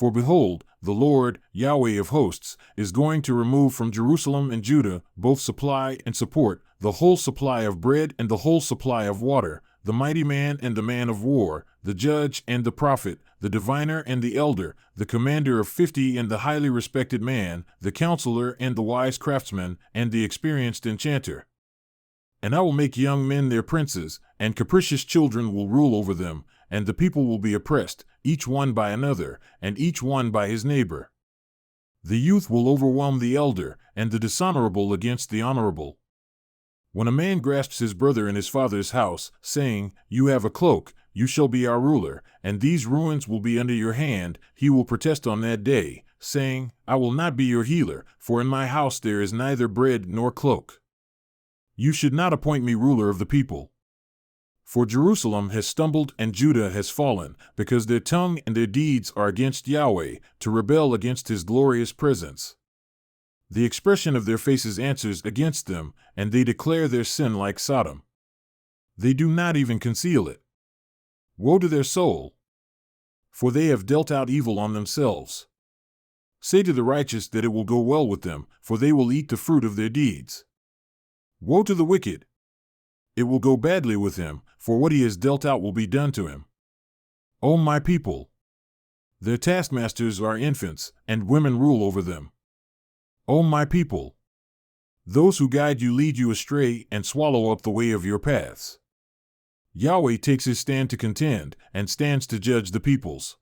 For behold, the Lord, Yahweh of hosts, is going to remove from Jerusalem and Judah both supply and support, the whole supply of bread and the whole supply of water, the mighty man and the man of war, the judge and the prophet, the diviner and the elder, the commander of 50 and the highly respected man, the counselor and the wise craftsman, and the experienced enchanter. And I will make young men their princes, and capricious children will rule over them, and the people will be oppressed, each one by another, and each one by his neighbor. The youth will overwhelm the elder, and the dishonorable against the honorable. When a man grasps his brother in his father's house, saying, "You have a cloak, you shall be our ruler, and these ruins will be under your hand," he will protest on that day, saying, "I will not be your healer, for in my house there is neither bread nor cloak. You should not appoint me ruler of the people. For Jerusalem has stumbled and Judah has fallen, because their tongue and their deeds are against Yahweh, to rebel against his glorious presence. The expression of their faces answers against them, and they declare their sin like Sodom. They do not even conceal it. Woe to their soul! For they have dealt out evil on themselves. Say to the righteous that it will go well with them, for they will eat the fruit of their deeds. Woe to the wicked! It will go badly with him, for what he has dealt out will be done to him. O my people! Their taskmasters are infants, and women rule over them. O my people! Those who guide you lead you astray and swallow up the way of your paths. Yahweh takes his stand to contend, and stands to judge the peoples.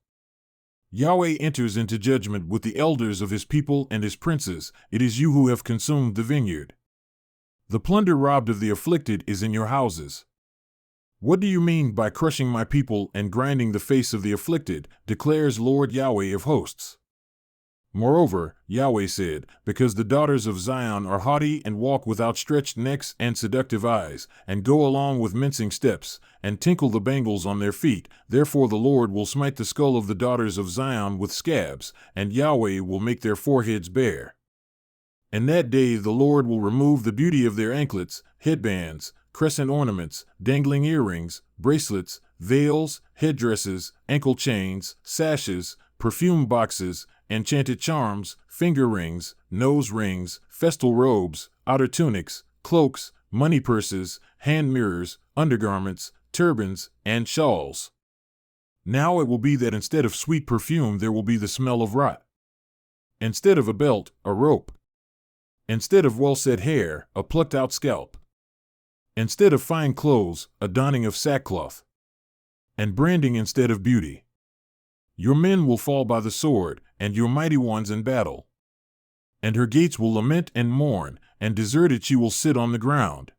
Yahweh enters into judgment with the elders of his people and his princes. It is you who have consumed the vineyard. The plunder robbed of the afflicted is in your houses. What do you mean by crushing my people and grinding the face of the afflicted, declares Lord Yahweh of hosts? Moreover, Yahweh said, because the daughters of Zion are haughty and walk with outstretched necks and seductive eyes, and go along with mincing steps, and tinkle the bangles on their feet, therefore the Lord will smite the skull of the daughters of Zion with scabs, and Yahweh will make their foreheads bare. In that day the Lord will remove the beauty of their anklets, headbands, crescent ornaments, dangling earrings, bracelets, veils, headdresses, ankle chains, sashes, perfume boxes, enchanted charms, finger rings, nose rings, festal robes, outer tunics, cloaks, money purses, hand mirrors, undergarments, turbans, and shawls. Now it will be that instead of sweet perfume there will be the smell of rot. Instead of a belt, a rope. Instead of well-set hair, a plucked-out scalp. Instead of fine clothes, a donning of sackcloth. And branding instead of beauty. Your men will fall by the sword, and your mighty ones in battle. And her gates will lament and mourn, and deserted she will sit on the ground.